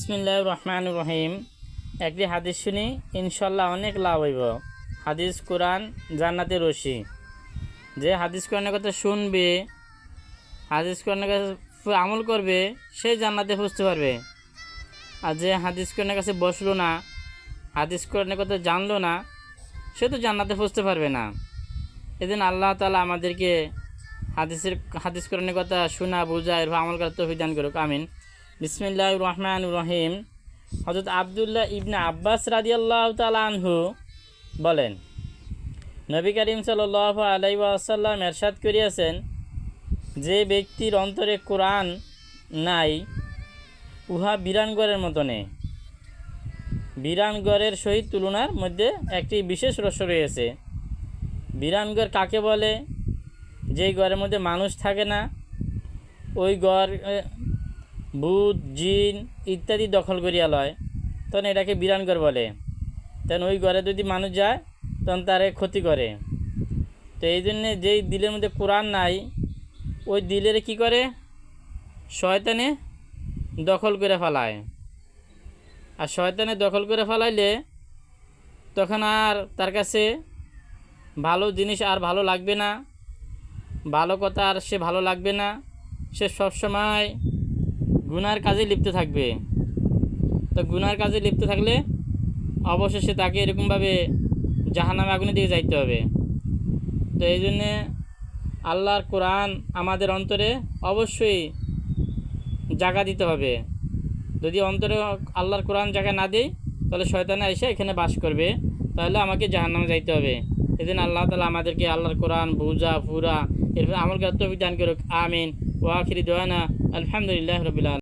বিসমিল্লাহির রহমানির রহিম। একটি হাদিস শুনি, ইনশাল্লাহ অনেক লাভ হইব। হাদিস কোরআন জান্নাতের রশি। যে হাদিস কোরআনের কথা শুনবে, হাদিস কোরআনের কাছে আমল করবে, সে জান্নাতে পৌঁছতে পারবে। আর যে হাদিস কোরআনের কাছে বসলো না, হাদিস কোরআনের কথা জানলো না, সে তো জান্নাতে পৌঁছতে পারবে না। এদিন আল্লাহ তাআলা আমাদেরকে হাদিস কোরআনের কথা শোনা, বোঝা, এরপর আমল করার তৌফিক দান করুক, আমিন। বিসমিল্লাহির রহমানির রহিম। হযরত আব্দুল্লাহ ইবনে আব্বাস রাদিয়াল্লাহু তাআলা আনহু বলেন, নবী করিম সাল্লাল্লাহু আলাইহি ওয়াসাল্লাম ইরশাদ করিয়াছেন, যে ব্যক্তির অন্তরে কোরআন নাই, উহা বিরানগড়ের মতনে। বিরানগড়ের সহিত তুলনার মধ্যে একটি বিশেষ রহস্য রয়েছে। বিরানগড় কাকে বলে? যেই ঘরের মধ্যে মানুষ থাকে না, ওই ঘর ভূত, জিন ইত্যাদি দখল করিয়া লয়, তখন এটাকে বিরানঘর বলে। তখন ওই ঘরে যদি মানুষ যায়, তখন তারে ক্ষতি করে। তো এই জন্যে যেই দিলের মধ্যে কোরআন নাই, ওই দিলের কি করে? শয়তানে দখল করে ফেলায়। আর শয়তানে দখল করে ফেলাইলে তখন আর তার কাছে ভালো জিনিস আর ভালো লাগবে না, ভালো কথা আর সে ভালো লাগবে না। সে সবসময় গুনার কাজে লিপ্ত থাকবে। তো গুনার কাজে লিপ্ত থাকলে অবশেষে তাকে এরকমভাবে জাহান্নামে আগুনের দিকে যাইতে হবে। তো এই জন্যে আল্লাহর কোরআন আমাদের অন্তরে অবশ্যই জায়গা দিতে হবে। যদি অন্তরে আল্লাহর কোরআন জায়গা না দেয়, তাহলে শয়তানে এসে এখানে বাস করবে, তাহলে আমাকে জাহান্নামে যাইতে হবে। এদিন আল্লাহ তাআলা আমাদেরকে আল্লাহর কোরআন বুঝা, পুরা, এরপর আমল করার তৌফিক দান করুক, আমিন। ওয়া আখিরি দুআনা আলহামদুলিল্লাহি রাব্বিল আলামিন।